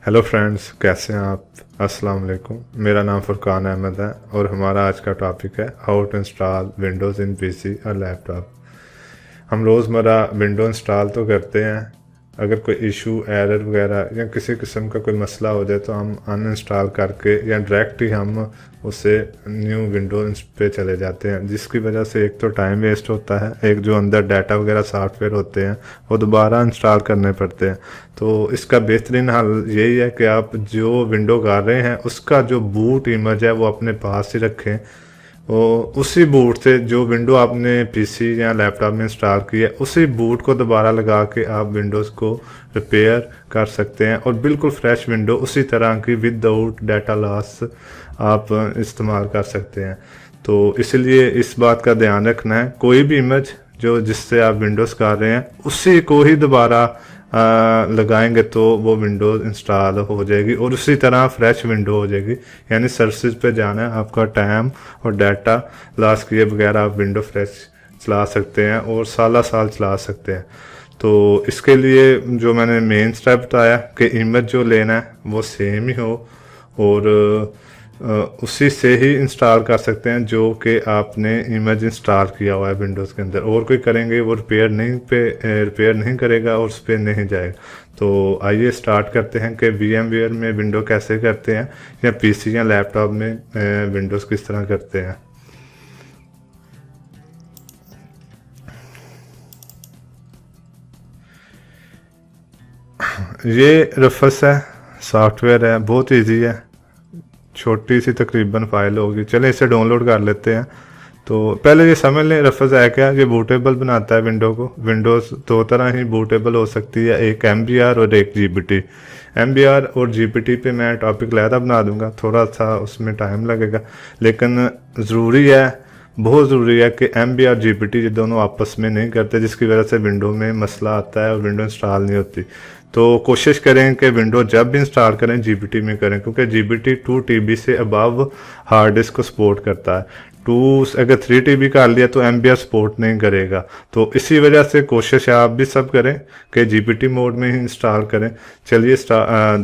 Hello friends, कैसे हैं आप। अस्सलाम वालेकुम। मेरा नाम फुरकान अहमद है और हमारा आज का टॉपिक है how to install Windows in PC और लैपटॉप। हम रोज़मर्रा विंडो इंस्टॉल तो करते हैं। अगर कोई इशू एरर वगैरह या किसी किस्म का कोई मसला हो जाए तो हम अनइंस्टॉल करके या डायरेक्ट ही हम उससे न्यू विंडो पे चले जाते हैं, जिसकी वजह से एक तो टाइम वेस्ट होता है, एक जो अंदर डाटा वगैरह सॉफ्टवेयर होते हैं वो दोबारा इंस्टॉल करने पड़ते हैं। तो इसका बेहतरीन हल यही है कि आप जो विंडो कर रहे हैं उसका जो बूट इमेज है वो अपने पास ही रखें। वो उसी बूट से जो विंडो आपने पीसी या लैपटॉप में इंस्टॉल की है उसी बूट को दोबारा लगा के आप विंडोज़ को रिपेयर कर सकते हैं और बिल्कुल फ्रेश विंडो उसी तरह की विदाउट डाटा लॉस आप इस्तेमाल कर सकते हैं। तो इसलिए इस बात का ध्यान रखना है, कोई भी इमेज जो जिससे आप विंडोज़ कर रहे हैं उसी को ही दोबारा लगाएंगे तो वो विंडोज़ इंस्टॉल हो जाएगी और उसी तरह फ्रेश विंडो हो जाएगी। यानी सर्विस पे जाना है, आपका टाइम और डाटा लॉस किए बगैर आप विंडो फ्रेश चला सकते हैं और साल चला सकते हैं। तो इसके लिए जो मैंने मेन स्टेप बताया कि इमेज जो लेना है वो सेम ही हो और उसी से ही इंस्टॉल कर सकते हैं जो कि आपने इमेज इंस्टॉल किया हुआ है विंडोज़ के अंदर। और कोई करेंगे वो रिपेयर नहीं करेगा और उस पर नहीं जाएगा। तो आइए स्टार्ट करते हैं कि VMware में विंडो कैसे करते हैं या पीसी या लैपटॉप में विंडोज़ किस तरह करते हैं। ये रफस है, सॉफ्टवेयर है, बहुत इजी है, छोटी सी तकरीबन फाइल होगी। चलें इसे डाउनलोड कर लेते हैं। तो पहले ये समझ लें रफस है क्या। ये बूटेबल बनाता है विंडो को। विंडोज़ दो तरह ही बूटेबल हो सकती है, एक MBR और एक GPT। MBR और GPT पे मैं टॉपिक लहदा बना दूंगा, थोड़ा सा उसमें टाइम लगेगा, लेकिन ज़रूरी है, बहुत ज़रूरी है कि MBR GPT ये दोनों आपस में नहीं करते, जिसकी वजह से विंडो में मसला आता है और विंडो इंस्टॉल नहीं होती। तो कोशिश करें कि विंडो जब भी इंस्टॉल करें GPT में करें, क्योंकि GPT 2 TB से अबव हार्ड डिस्क को सपोर्ट करता है। अगर 3 TB कर लिया तो MBR सपोर्ट नहीं करेगा। तो इसी वजह से कोशिश आप भी सब करें कि GPT मोड में ही इंस्टॉल करें। चलिए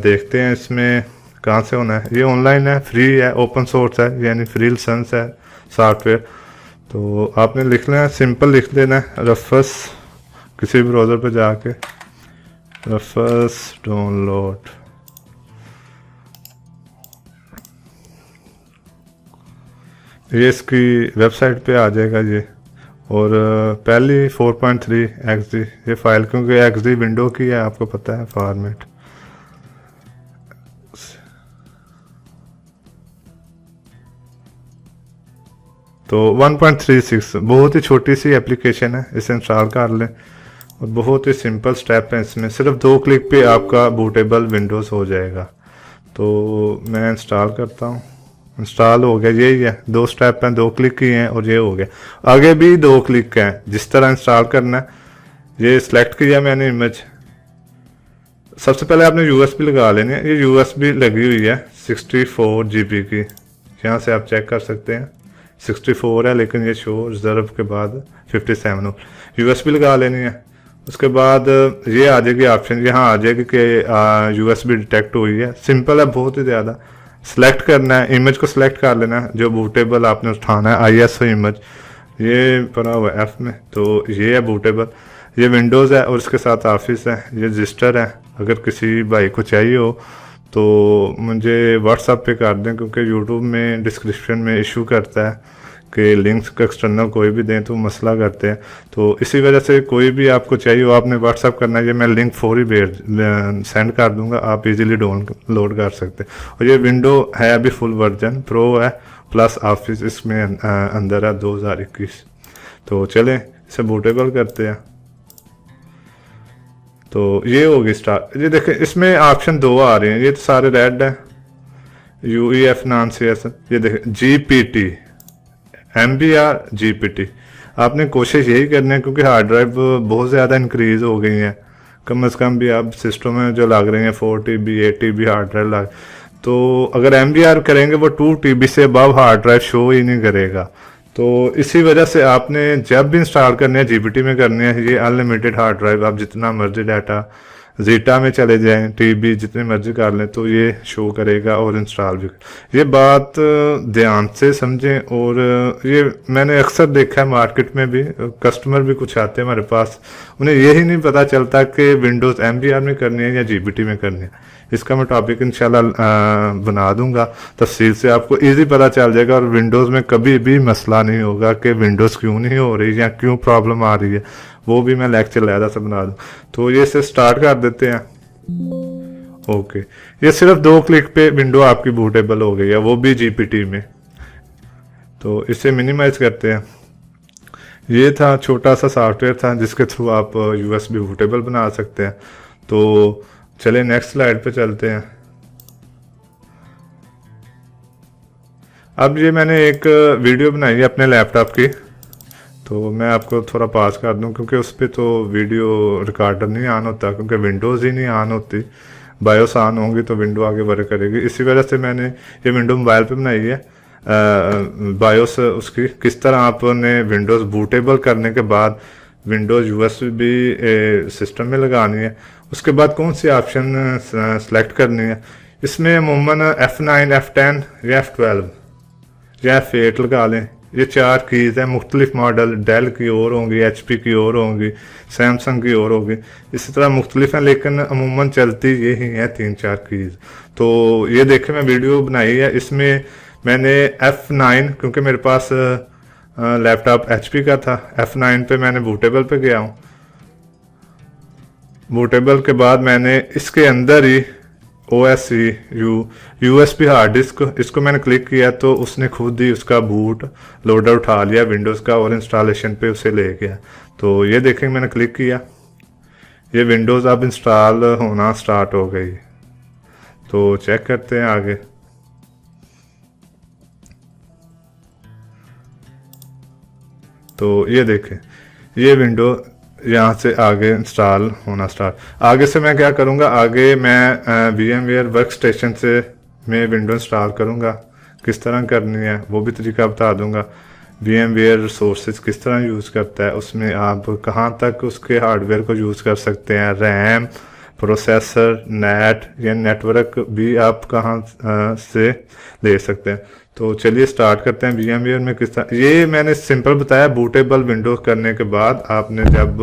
देखते हैं इसमें कहाँ से होना है। ये ऑनलाइन है, फ्री है, ओपन सोर्स है, यानी फ्री लाइसेंस है सॉफ्टवेयर। तो आपने लिख लेना, सिंपल लिख देना है रफस, किसी भी ब्राउज़र पर जाके रफस डाउनलोड। ये इसकी वेबसाइट पे आ जाएगा ये। और पहली 4.3 XD ये फाइल, क्योंकि XD विंडो की है, आपको पता है फॉर्मेट। तो 1.36 बहुत ही छोटी सी एप्लीकेशन है, इसे इंस्टॉल कर लें और बहुत ही सिंपल स्टेप है इसमें। सिर्फ 2 क्लिक पे आपका बूटेबल विंडोज़ हो जाएगा। तो मैं इंस्टॉल करता हूँ। इंस्टॉल हो गया, यही है, 2 स्टेप हैं, 2 क्लिक ही हैं और ये हो गया। आगे भी 2 क्लिक हैं, जिस तरह इंस्टॉल करना है। ये सिलेक्ट किया मैंने इमेज। सबसे पहले आपने USB लगा लेनी है। ये USB लगी हुई है 64 GB की, यहाँ से आप चेक कर सकते हैं। 64 है लेकिन ये शो रिजर्व के बाद 57 हो। USB लगा लेनी है। उसके बाद ये आ जाएगी ऑप्शन, यहाँ आ जाएगी कि USB डिटेक्ट हुई है। सिंपल है, बहुत ही ज़्यादा। सेलेक्ट करना है, इमेज को सिलेक्ट कर लेना है जो बूटेबल आपने उठाना है, ISO इमेज। ये पड़ा हुआ है F में, तो ये है बूटेबल। ये विंडोज़ है और इसके साथ ऑफिस है। ये रजिस्टर है, अगर किसी भाई को चाहिए हो तो मुझे व्हाट्सएप पे कर दें, क्योंकि यूट्यूब में डिस्क्रिप्शन में इशू करता है कि लिंक्स का एक्सटर्नल कोई भी दें तो मसला करते हैं। तो इसी वजह से कोई भी आपको चाहिए हो आपने व्हाट्सएप करना है, ये मैं लिंक फौरी सेंड कर दूंगा, आप इजीली डाउनलोड कर सकते हैं। और ये विंडो है अभी फुल वर्जन, प्रो है प्लस ऑफिस इसमें अंदर है 2021। तो चलें इसे बूटेबल करते हैं। तो ये होगी स्टार्ट। ये देखें इसमें ऑप्शन 2 आ रहे हैं, ये तो सारे रेड है। UEF नॉन CS, ये देखें GPT, MBR GPT। आपने कोशिश यही करनी है, क्योंकि हार्ड ड्राइव बहुत ज़्यादा इंक्रीज़ हो गई हैं। कम से कम भी आप सिस्टम में जो लग रही हैं 4 TB 8 TB हार्ड ड्राइव लग, तो अगर MBR करेंगे वो 2 TB से अबव हार्ड ड्राइव शो ही नहीं करेगा। तो इसी वजह से आपने जब भी इंस्टॉल करनी है GPT में करनी है, ये अनलिमिटेड हार्ड ड्राइव, आप जितना मर्जी डाटा जीटा में चले जाएं, टीबी जितने मर्जी कर लें तो ये शो करेगा और इंस्टॉल भी। ये बात ध्यान से समझें। और ये मैंने अक्सर देखा है मार्केट में भी, कस्टमर भी कुछ आते हैं हमारे पास, उन्हें यही नहीं पता चलता कि विंडोज़ MBR में करनी है या GBT में करनी है। इसका मैं टॉपिक इंशाल्लाह बना दूंगा तफसील से, आपको इजी पता चल जाएगा और विंडोज़ में कभी भी मसला नहीं होगा कि विंडोज़ क्यों नहीं हो रही या क्यों प्रॉब्लम आ रही है, वो भी मैं लेक्चर लहदा से बना दूँ। तो ये से स्टार्ट कर देते हैं। ओके, ये सिर्फ 2 क्लिक पे विंडो आपकी बूटेबल हो गई है, वो भी GPT में। तो इसे मिनिमाइज करते हैं। ये था छोटा सा सॉफ्टवेयर था जिसके थ्रू आप USB बूटेबल बना सकते हैं। तो चलिए नेक्स्ट स्लाइड पे चलते हैं। अब ये मैंने एक वीडियो बनाई है अपने लैपटॉप की, तो मैं आपको थोड़ा पास कर दूं क्योंकि उस पर तो वीडियो रिकॉर्डर नहीं ऑन होता, क्योंकि विंडोज़ ही नहीं ऑन होती। बायोस ऑन होंगी तो विंडो आगे वर्क करेगी। इसी वजह से मैंने ये विंडो मोबाइल पे बनाई है। बायोस उसकी किस तरह आपने विंडोज़ बूटेबल करने के बाद विंडोज़ USB सिस्टम में लगानी है, उसके बाद कौन सी ऑप्शन सेलेक्ट करनी है। इसमें अमूमन F9, F10 या F12 या F8 लगा लें। ये 4 कीज़ हैं, मुख्तलिफ मॉडल डेल की और होंगी, HP की और होंगी, सैमसंग की और होगी, इसी तरह मुख्तलिफ हैं, लेकिन अमूमन चलती यही हैं 3-4 कीज़। तो ये देखें मैं वीडियो बनाई है, इसमें मैंने F9, क्योंकि मेरे पास लैपटॉप HP का था, F9 पे मैंने बूटेबल पे गया हूँ। बूटेबल के बाद मैंने इसके अंदर ही OSC USB हार्ड डिस्क, इसको मैंने क्लिक किया तो उसने खुद ही उसका बूट लोडर उठा लिया विंडोज़ का और इंस्टॉलेशन पे उसे ले गया। तो ये देखें मैंने क्लिक किया, ये विंडोज़ अब इंस्टॉल होना स्टार्ट हो गई। तो चेक करते हैं आगे। तो ये देखें ये विंडो यहाँ से आगे इंस्टॉल होना स्टार्ट। आगे से मैं क्या करूँगा, आगे मैं VMware वर्क स्टेशन से मैं विंडो इंस्टॉल करूँगा। किस तरह करनी है वो भी तरीका बता दूँगा। VMware रिसोर्सेज किस तरह यूज़ करता है, उसमें आप कहाँ तक उसके हार्डवेयर को यूज़ कर सकते हैं, रैम, प्रोसेसर, नेट या नेटवर्क भी आप कहाँ से ले सकते हैं। तो चलिए स्टार्ट करते हैं। VMware में किस तरह, ये मैंने सिंपल बताया। बूटेबल विंडोज करने के बाद आपने जब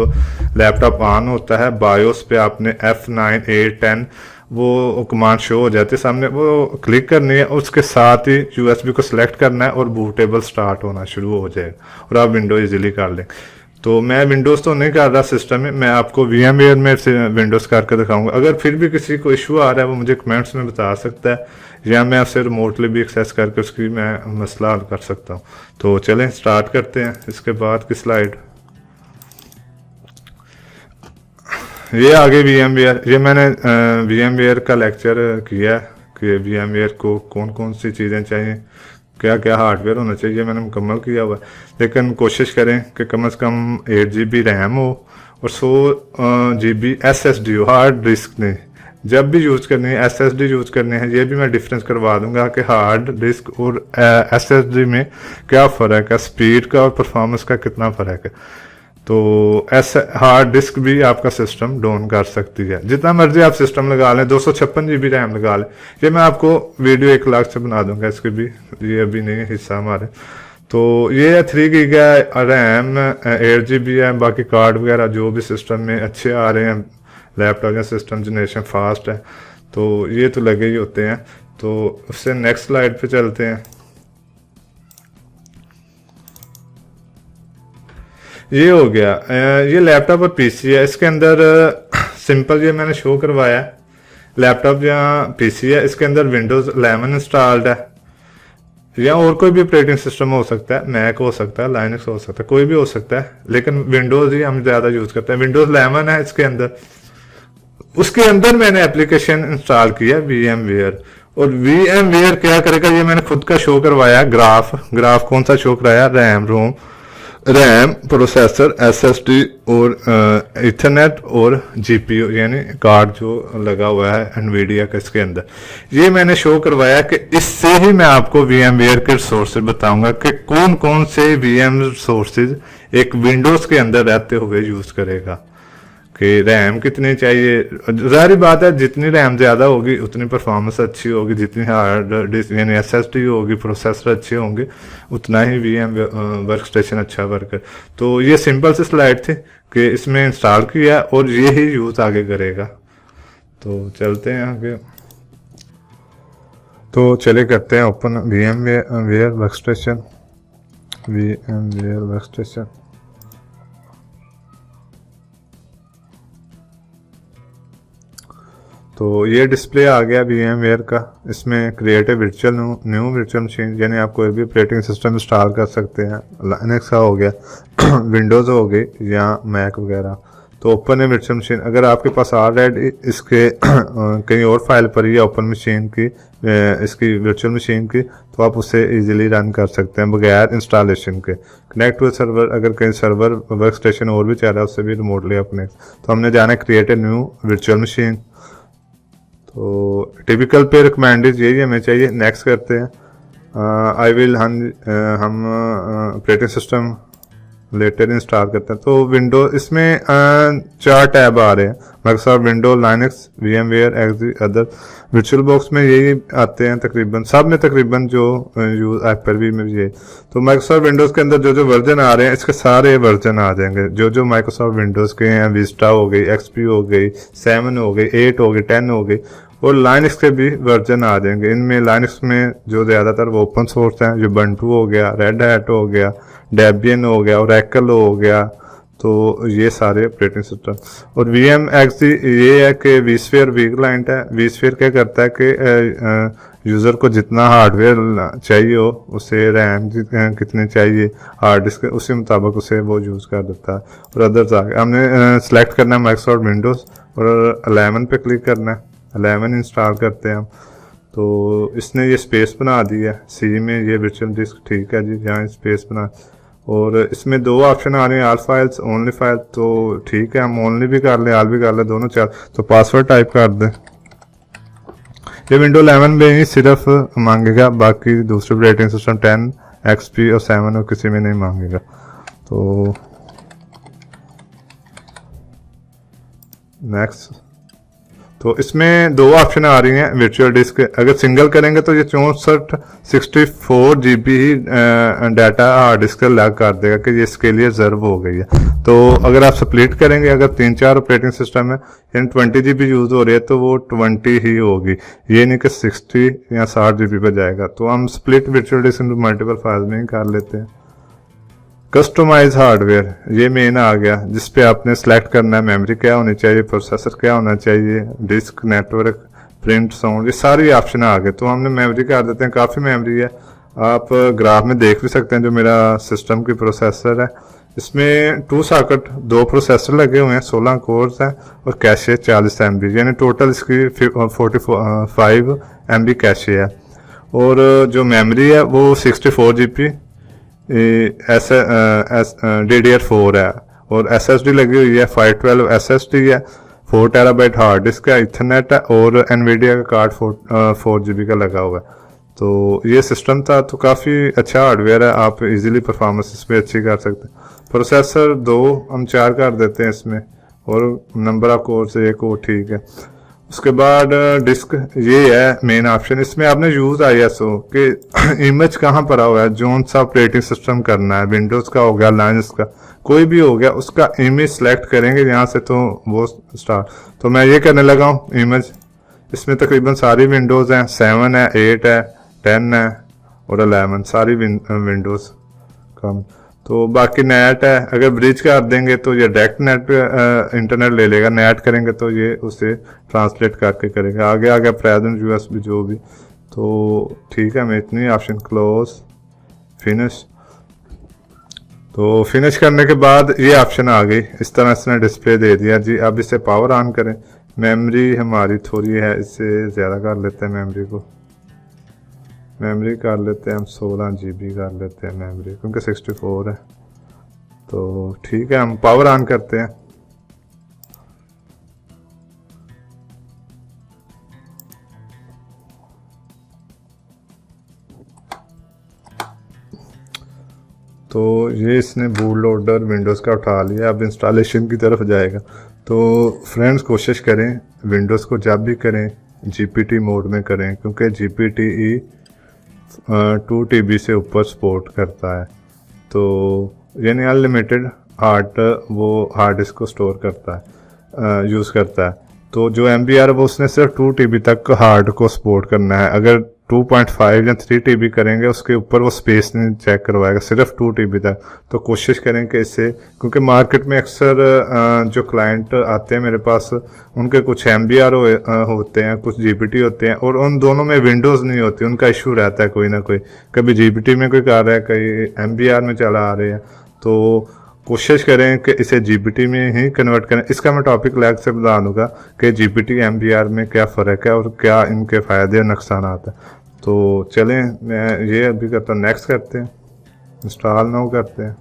लैपटॉप ऑन होता है बायोस पे आपने F9, 8, 10 वो कमांड शो हो जाते सामने, वो क्लिक करनी है, उसके साथ ही USB को सिलेक्ट करना है और बूटेबल स्टार्ट होना शुरू हो जाएगा और आप विंडो इजीली कर लें। तो मैं विंडोज़ तो नहीं कर रहा सिस्टम में, मैं आपको VMware में से विंडोज़ करके दिखाऊंगा। अगर फिर भी किसी को इशू आ रहा है वो मुझे कमेंट्स में बता सकता है, या मैं उसे रिमोटली भी एक्सेस करके उसकी मैं मसला हल कर सकता हूँ। तो चलें स्टार्ट करते हैं। इसके बाद की स्लाइड, ये आगे VMware, ये मैंने VMware का लेक्चर किया कि VMware को कौन कौन सी चीज़ें चाहिए, क्या क्या हार्डवेयर होना चाहिए, मैंने मुकम्मल किया हुआ है। लेकिन कोशिश करें कि कम से कम 8 GB रैम हो और 100 GB SSD हो, हार्ड डिस्क नहीं। जब भी यूज़ करनी है SSD यूज़ करनी है, ये भी मैं डिफरेंस करवा दूंगा कि हार्ड डिस्क और SSD में क्या फ़र्क है, स्पीड का और परफॉर्मेंस का कितना फ़र्क है। तो हार्ड डिस्क भी आपका सिस्टम डाउन कर सकती है। जितना मर्जी आप सिस्टम लगा लें, 256 GB रैम लगा लें, ये मैं आपको वीडियो 1 लाख से बना दूंगा इसके भी, ये अभी नहीं है हिस्सा हमारे। तो ये 3 GB है रैम, 8 GB है, बाकी कार्ड वगैरह जो भी सिस्टम में अच्छे आ रहे हैं, लैपटॉप या सिस्टम जनरेशन फास्ट है, तो ये तो लगे ही होते हैं। तो उससे नेक्स्ट स्लाइड पे चलते हैं। ये हो गया, ये लैपटॉप और PC है। इसके अंदर सिंपल ये मैंने शो करवाया, लैपटॉप या PC है, इसके अंदर विंडोज़ 11 इंस्टॉल्ड है, या और कोई भी ऑपरेटिंग सिस्टम हो सकता है, मैक हो सकता है, लाइनक्स हो सकता है, कोई भी हो सकता है, लेकिन विंडोज़ ही हम ज़्यादा यूज़ करते हैं। विंडोज़ 11 है इसके अंदर। उसके अंदर मैंने एप्लीकेशन इंस्टॉल किया VMware, और VMware क्या करेगा ये मैंने खुद का शो करवाया। ग्राफ कौन सा शो कराया, रैम, प्रोसेसर, SSD और इथरनेट और GPU यानी कार्ड जो लगा हुआ है NVIDIA का इसके अंदर, ये मैंने शो करवाया कि इससे ही मैं आपको VMware के रिसोर्सेज बताऊंगा कि कौन कौन से VM रिसोर्सेज एक विंडोज़ के अंदर रहते हुए यूज़ करेगा। कि रैम कितनी चाहिए। ज़ाहिर बात है जितनी रैम ज़्यादा होगी उतनी परफॉर्मेंस अच्छी होगी, जितनी हार्ड डिस्क यानी एसएसडी होगी, प्रोसेसर अच्छे होंगे, उतना ही वीएम वर्क स्टेशन अच्छा वर्क है। तो ये सिंपल सी स्लाइड थी कि इसमें इंस्टॉल किया और ये ही यूज़ आगे करेगा। तो चलते हैं आगे। तो चले करते हैं open VMware workstation. VMware workstation तो ये डिस्प्ले आ गया वी एम वेयर का। इसमें create a virtual new virtual machine, यानी आप कोई भी ऑपरेटिंग सिस्टम इंस्टॉल कर सकते हैं। लिनक्स का हो गया, विंडोज़ हो गई या मैक वगैरह। तो ओपन ए वर्चुअल मशीन, अगर आपके पास ऑलरेडी इसके कहीं और फाइल पड़ी है ओपन मशीन की, इसकी वर्चुअल मशीन की, तो आप उसे इजीली रन कर सकते हैं बगैर इंस्टॉलेशन के। कनेक्ट टू सर्वर, अगर कहीं सर्वर वर्क स्टेशन और भी चल रहा है उससे भी रिमोटली आप कनेक्ट। तो हमने जाना है create a new virtual machine. तो टिपिकल पे रिकमेंडेड यही हमें चाहिए। नेक्स्ट करते हैं। आई विल हम ऑपरेटिंग सिस्टम लेटर इंस्टॉल करते हैं। तो विंडो इसमें 4 टैब आ रहे हैं, Microsoft window, Linux, VMware, ESXi, other. VirtualBox में यही आते हैं तकरीबन, सब में तकरीबन जो यूज एप्पल भी में भी ये। तो माइक्रोसॉफ्ट विंडोज़ के अंदर जो जो वर्जन आ रहे हैं इसके सारे वर्जन आ जाएंगे। जो जो माइक्रोसॉफ्ट विंडोज़ के हैं, विस्टा हो गई, एक्सपी हो गई, 7 हो गई, 8 हो गई, 10 हो गई, और लाइनक्स के भी वर्जन आ जाएंगे। इनमें लाइनक्स में जो ज़्यादातर वो ओपन सोर्स हैं, जो बंटू हो गया, रेड हैट हो गया, डेबियन हो गया, ओरेकल हो गया। तो ये सारे ऑपरेटिंग सिस्टम। और वी एम एक्स ये है कि वीस्फीयर वीक क्लाइंट है। वीस्फीयर क्या करता है कि यूज़र को जितना हार्डवेयर चाहिए हो, उसे रैम कितनी चाहिए, हार्ड डिस्क, उसी मुताबिक उसे वो यूज़ कर देता है। और अदर्स आ गए, हमने सेलेक्ट करना है माइक्रोसॉफ्ट विंडोज़ और 11 पे क्लिक करना है। 11 इंस्टॉल करते हैं हम। तो इसने ये स्पेस बना दी है सी में, ये वर्चुअल डिस्क, ठीक है जी, यहाँ स्पेस बना। और इसमें 2 ऑप्शन आ रहे हैं, ऑल फाइल्स, ओनली फाइल। तो ठीक है, हम ओनली भी कर लें, ऑल भी कर लें, दोनों चल। तो पासवर्ड टाइप कर दें। ये विंडो 11 में ही सिर्फ मांगेगा, बाकी दूसरे ऑपरेटिंग सिस्टम 10, एक्सपी और 7 और किसी में नहीं मांगेगा। तो नेक्स्ट। तो इसमें 2 ऑप्शन आ रही हैं वर्चुअल डिस्क। अगर सिंगल करेंगे तो ये 64 GB ही डाटा हार्ड डिस्क लैग कर देगा कि ये इसके लिए रिजर्व हो गई है। तो अगर आप स्प्लिट करेंगे, अगर 3-4 ऑपरेटिंग सिस्टम है यानी 20 GB यूज़ हो रही है तो वो 20 ही होगी, ये नहीं कि 60 या 60 GB पर जाएगा। तो हम split virtual disc multiple file में ही कर लेते हैं। कस्टमाइज हार्डवेयर, ये मेन आ गया, जिस पे आपने सेलेक्ट करना है मेमोरी क्या होनी चाहिए, प्रोसेसर क्या होना चाहिए, डिस्क, नेटवर्क, प्रिंट, साउंड, ये सारी ऑप्शन आ गए। तो हमने मेमोरी कर देते हैं, काफ़ी मेमोरी है। आप ग्राफ में देख भी सकते हैं जो मेरा सिस्टम की प्रोसेसर है। इसमें 2 सॉकेट 2 प्रोसेसर लगे हुए हैं, 16 कोर्स हैं और कैशे 40 MB, यानी टोटल इसकी 45 MB कैशे है। और जो मेमोरी है वो 64 GB DDR4 है। और SSD लगी हुई है 512 SSD है, 4 TB हार्ड डिस्क है, इथरनेट है, और एनवीडिया का कार्ड 4 GB का लगा हुआ है। तो ये सिस्टम था। तो काफ़ी अच्छा हार्डवेयर है, आप इजीली परफॉर्मेंस इस पर अच्छी कर सकते हैं। प्रोसेसर 2 हम 4 कर देते हैं इसमें, और नंबर ऑफ कोर्स 1 हो, ठीक है। उसके बाद डिस्क, ये है मेन ऑप्शन। इसमें आपने यूज ISO कि इमेज कहाँ पर हुआ है, जोन सा ऑपरेटिंग सिस्टम करना है, विंडोज का हो गया, लाइनक्स का, कोई भी हो गया, उसका इमेज सेलेक्ट करेंगे यहाँ से तो वो स्टार्ट। तो मैं ये करने लगा हूँ इमेज। इसमें तकरीबन सारी विंडोज हैं, 7 है, 8 है, 10 है और 11, सारी विंडोज का। तो बाकी नेट है, अगर ब्रिज कर देंगे तो ये डायरेक्ट नेट इंटरनेट ले लेगा, नेट करेंगे तो ये उसे ट्रांसलेट करके करेगा। आगे आगे प्रेजेंट USB जो भी। तो ठीक है, मैं इतनी ऑप्शन, क्लोज, फिनिश। तो फिनिश करने के बाद ये ऑप्शन आ गई, इस तरह इसने डिस्प्ले दे दिया जी। अब इसे पावर ऑन करें। मेमोरी हमारी थोड़ी है, इससे ज़्यादा कर लेते हैं मेमोरी को। मेमोरी कर लेते हैं हम 16 GB कर लेते हैं मेमोरी, क्योंकि 64 है। तो ठीक है, हम पावर ऑन करते हैं। तो ये इसने बूट लोडर विंडोज़ का उठा लिया, अब इंस्टॉलेशन की तरफ जाएगा। तो फ्रेंड्स कोशिश करें विंडोज़ को जब भी करें जीपीटी मोड में करें, क्योंकि जीपीटी 2 TB से ऊपर सपोर्ट करता है। तो यानी अनलिमिटेड हार्ड डिस्क को स्टोर करता है, यूज़ करता है। तो जो MBR है वो उसने सिर्फ 2 TB तक हार्ड को सपोर्ट करना है। अगर 2.5 या 3 TB करेंगे उसके ऊपर वो स्पेस नहीं चेक करवाएगा, सिर्फ 2 TB तक। तो कोशिश करें कि इससे, क्योंकि मार्केट में अक्सर जो क्लाइंट आते हैं मेरे पास, उनके कुछ MBR होते हैं, कुछ जीपीटी होते हैं, और उन दोनों में विंडोज़ नहीं होती। उनका इशू रहता है कोई ना कोई, कभी जीपीटी में कोई कर रहा है, कहीं MBR में चला आ रहे हैं। तो कोशिश करें कि इसे जीपीटी में ही कन्वर्ट करें। इसका मैं टॉपिक अलग से बता दूंगा कि जीपीटी MBR में क्या फ़र्क है और क्या इनके फ़ायदे और नुकसान हैं। तो चलें, मैं ये अभी करता हूँ, नेक्स्ट करते हैं, इंस्टॉल नाउ करते हैं।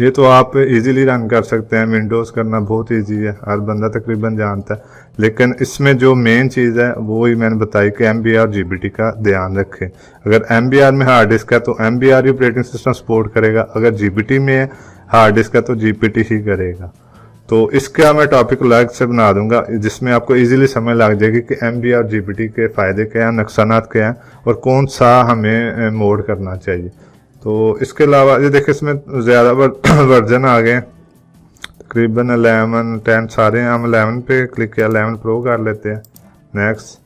ये तो आप इजीली रन कर सकते हैं, विंडोज़ करना बहुत इजी है, हर बंदा तकरीबन जानता है। लेकिन इसमें जो मेन चीज़ है वो ही मैंने बताई कि MBR और जीपीटी का ध्यान रखें। अगर MBR में हार्ड डिस्क है तो MBR ही ऑपरेटिंग सिस्टम सपोर्ट करेगा, अगर जीपीटी में हार्ड डिस्क है तो जीपीटी ही करेगा। तो इसका मैं टॉपिक अलग से बना दूंगा जिसमें आपको इजीली समझ लग जाएगी कि MBR और जीपीटी के फ़ायदे क्या हैं, नुकसान क्या हैं, और कौन सा हमें मोड करना चाहिए। तो इसके अलावा ये देखिए इसमें ज़्यादा वर्जन आ गए, तकरीबन 11 10 सारे हैं। हम 11 पे क्लिक किया, 11 प्रो कर लेते हैं, नेक्स्ट।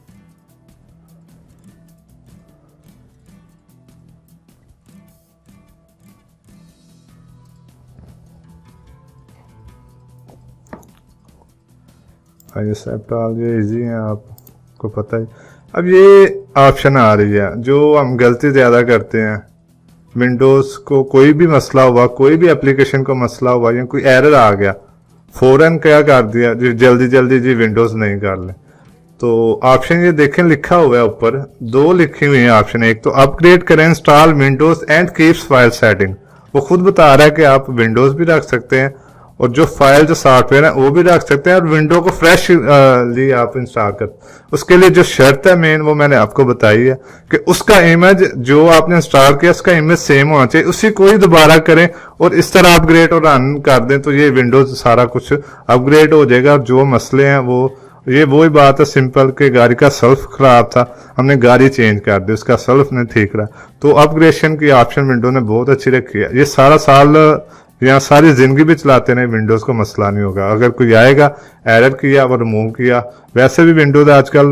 ये सेट ऑल ये इजी है, आपको पता ही। अब ये ऑप्शन आ रही है जो हम गलती ज़्यादा करते हैं, विंडोज़ को कोई भी मसला हुआ, कोई भी एप्लीकेशन को मसला हुआ या कोई एरर आ गया, फ़ौरन क्या कर दिया जी, जल्दी जल्दी जी विंडोज़ नहीं कर ले। तो ऑप्शन ये देखें लिखा हुआ है ऊपर, दो लिखी हुई है ऑप्शन। एक तो अपग्रेड करें install Windows and keeps file setting, वो खुद बता रहा है कि आप विंडोज़ भी रख सकते हैं और जो फाइल जो सॉफ्टवेयर है वो भी रख सकते हैं, और विंडो को फ्रेश लिए आप इंस्टॉल कर। उसके लिए जो शर्त है मेन वो मैंने आपको बताई है कि उसका इमेज जो आपने इंस्टॉल किया उसका इमेज सेम होना चाहिए, उसी को ही दोबारा करें और इस तरह अपग्रेड और रन कर दें, तो ये विंडोज सारा कुछ अपग्रेड हो जाएगा। जो मसले हैं वो ये वही बात है सिंपल कि गाड़ी का सेल्फ खराब था, हमने गाड़ी चेंज कर दी, उसका सेल्फ नहीं ठीक रहा, तो अपग्रेडेशन की ऑप्शन विंडो ने बहुत अच्छी रखी है। ये सारा साल या सारी ज़िंदगी भी चलाते रहे, विंडोज़ को मसला नहीं होगा। अगर कोई आएगा एरर किया और रिमूव किया, वैसे भी विंडोज़ आजकल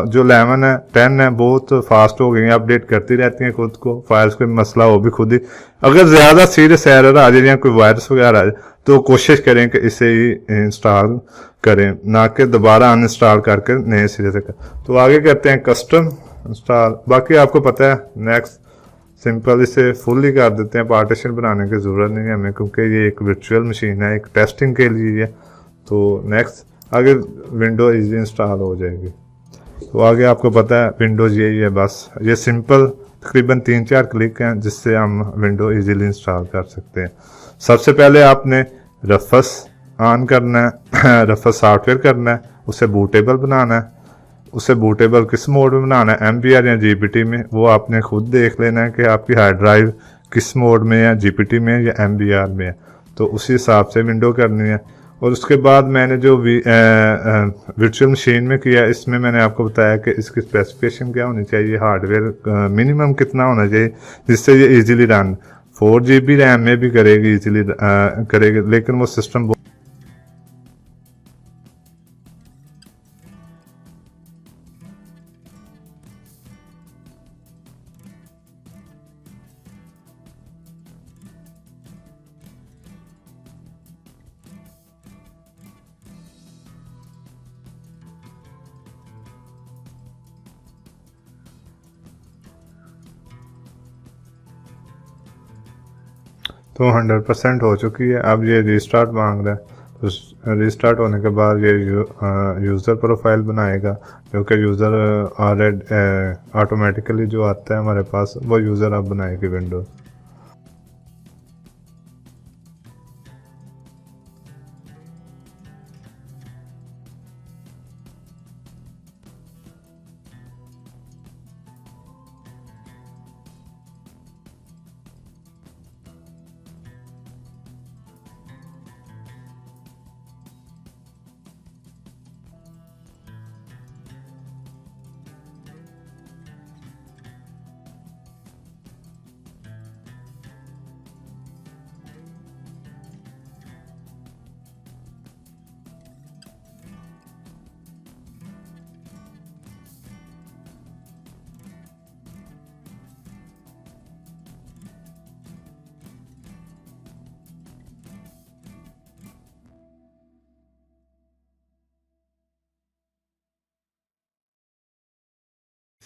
जो 11 है 10 है बहुत फास्ट हो गई हैं, अपडेट करती रहती हैं खुद को, फाइल्स कोई मसला हो भी खुद ही। अगर ज़्यादा सीरियस एरर आ जाए या कोई वायरस वगैरह आ जाए तो कोशिश करें कि इसे ही इंस्टॉल करें, ना कि दोबारा अनइंस्टॉल करके नए सिरे से करें। तो आगे करते हैं कस्टम इंस्टॉल, बाकी आपको पता है। नेक्स्ट सिंपल इसे फुल ही कर देते हैं, पार्टीशन बनाने की ज़रूरत नहीं है हमें, क्योंकि ये एक वर्चुअल मशीन है, एक टेस्टिंग के लिए है। तो नेक्स्ट आगे विंडो इजी इंस्टॉल हो जाएगी। तो आगे आपको पता है विंडोज़ यही है, बस ये सिंपल तकरीबन 3-4 क्लिक हैं जिससे हम विंडो इजीली इंस्टॉल कर सकते हैं। सबसे पहले आपने रफस ऑन करना है, रफस सॉफ्टवेयर करना है, उसे बूटेबल बनाना है। उसे बूटेबल किस मोड में बनाना है, MBR या जीपीटी में, वो आपने खुद देख लेना है कि आपकी हार्ड ड्राइव किस मोड में है, जीपीटी में या MBR में है, तो उसी हिसाब से विंडो करनी है। और उसके बाद मैंने जो वर्चुअल मशीन में किया, इसमें मैंने आपको बताया कि इसकी स्पेसिफिकेशन क्या होनी चाहिए, हार्डवेयर मिनिमम कितना होना चाहिए जिससे ये इजीली रन। 4 GB रैम में भी करेगी इजीली करेगी, लेकिन वो सिस्टम 100% हो चुकी है। अब ये रीस्टार्ट मांग रहा है, तो रीस्टार्ट होने के बाद ये यूज़र प्रोफाइल बनाएगा, जो कि यूज़र ऑटोमेटिकली जो आता है हमारे पास वो यूज़र अब बनाएगी विंडोज़।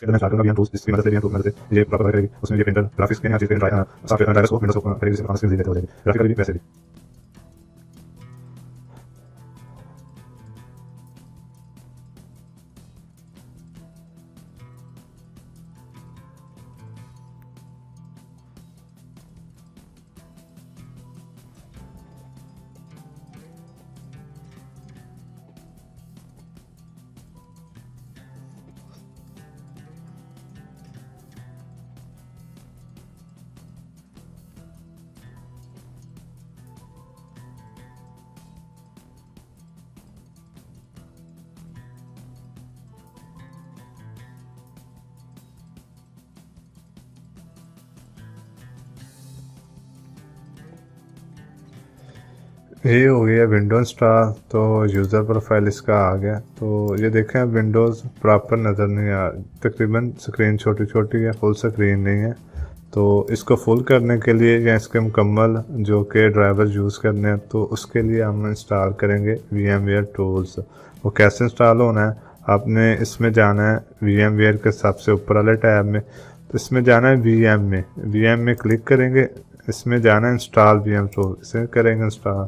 मैं स्टार्ट करूंगा वीएम टूल्स जिसकी मदद से वीएम टूल की मदद से ये प्रॉपर करेगी। उसमें ये प्रिंटर ग्राफिक्स के हर चीज़ के सॉफ्टवेयर ड्राइवर्स को विंडोज को खरीद से ऑन स्क्रीन देते हो जाएगी, ग्राफिकली भी वैसे भी। ये हो गया विंडो इंस्टॉल। तो यूज़र प्रोफाइल इसका आ गया। तो ये देखें अब विंडोज़ प्रॉपर नज़र नहीं आ, तकरीबन स्क्रीन छोटी छोटी है, फुल स्क्रीन नहीं है। तो इसको फुल करने के लिए या इसके मुकम्मल जो कि ड्राइवर यूज़ करने हैं, तो उसके लिए हम इंस्टॉल करेंगे VMware टूल्स। वो कैसे इंस्टॉल होना है, आपने इसमें जाना है VMware के सबसे ऊपर वाले टैब में। तो इसमें जाना है VM में क्लिक करेंगे, इसमें जाना है इंस्टॉल VM टूल, इसे करेंगे इंस्टॉल।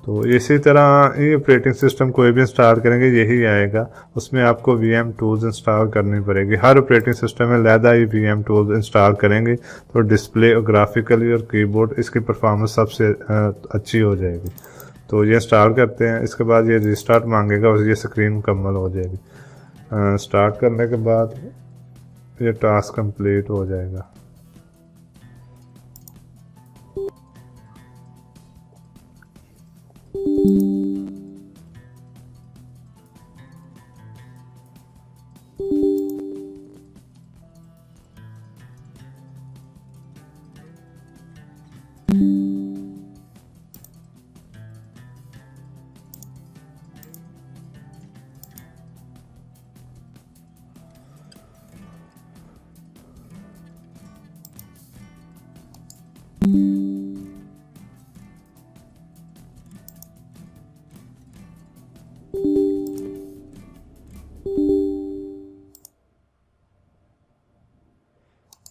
तो इसी तरह ये ऑपरेटिंग सिस्टम कोई भी इंस्टॉल करेंगे यही आएगा, उसमें आपको VM टूल्स इंस्टॉल करनी पड़ेगी। हर ऑपरेटिंग सिस्टम में लहदा ही VM टूल्स इंस्टॉल करेंगे तो डिस्प्ले और ग्राफिकली और कीबोर्ड इसकी परफॉर्मेंस सबसे अच्छी हो जाएगी। तो ये इंस्टॉल करते हैं, इसके बाद ये रिस्टार्ट मांगेगा और ये स्क्रीन मुकम्मल हो जाएगी। स्टार्ट करने के बाद ये टास्क कंप्लीट हो जाएगा।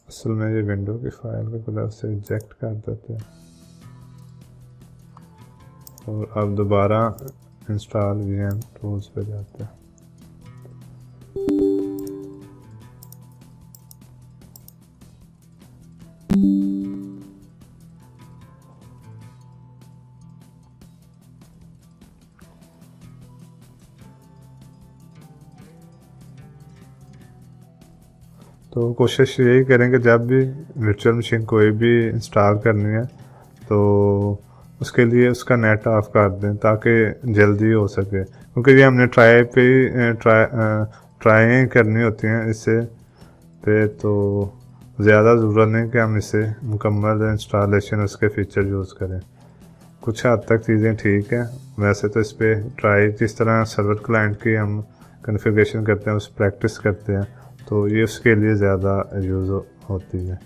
असल में ये विंडो की फाइल को कलर से रिजेक्ट कर देते हैं और अब दोबारा इंस्टॉल VM टूल्स पे जाते हैं। तो कोशिश यही करेंगे जब भी वर्चुअल मशीन कोई भी इंस्टॉल करनी है तो उसके लिए उसका नेट ऑफ कर दें ताकि जल्दी हो सके, क्योंकि ये हमने ट्राई करनी होती हैं इससे पे। तो ज़्यादा ज़रूरत नहीं कि हम इसे मुकम्मल इंस्टॉलेशन उसके फीचर यूज़ करें। कुछ हद तक चीज़ें ठीक हैं। वैसे तो इस पर ट्राई जिस तरह सर्वर क्लाइंट की हम कॉन्फ़िगरेशन करते हैं उस प्रैक्टिस करते हैं, तो ये उसके लिए ज़्यादा यूज़ होती है।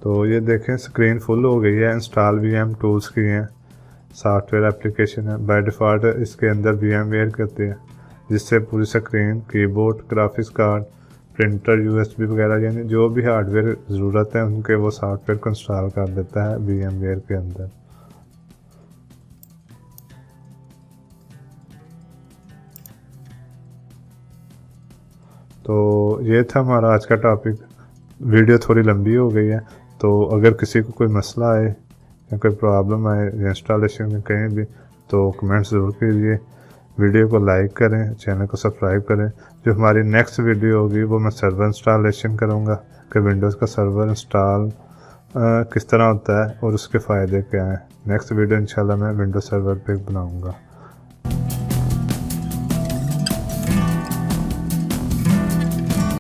तो ये देखें स्क्रीन फुल हो गई है। इंस्टॉल VM टूल्स की हैं, सॉफ्टवेयर एप्लीकेशन है, बाय डिफ़ॉल्ट इसके अंदर VMware करते हैं जिससे पूरी screen, keyboard, graphics card, printer, USB वगैरह यानी जो भी हार्डवेयर ज़रूरत है उनके वो सॉफ्टवेयर को इंस्टॉल कर देता है VMware के अंदर। तो ये था हमारा आज का टॉपिक। वीडियो थोड़ी लंबी हो गई है, तो अगर किसी को कोई मसला आए या कोई प्रॉब्लम आए इंस्टॉलेशन में कहीं भी तो कमेंट ज़रूर कीजिए। वीडियो को लाइक करें, चैनल को सब्सक्राइब करें। जो हमारी नेक्स्ट वीडियो होगी वो मैं सर्वर इंस्टॉलेशन करूँगा कि विंडोज़ का सर्वर इंस्टॉल किस तरह होता है और उसके फ़ायदे क्या हैं। नेक्स्ट वीडियो इंशाल्लाह मैं विंडोज़ सर्वर पे बनाऊँगा।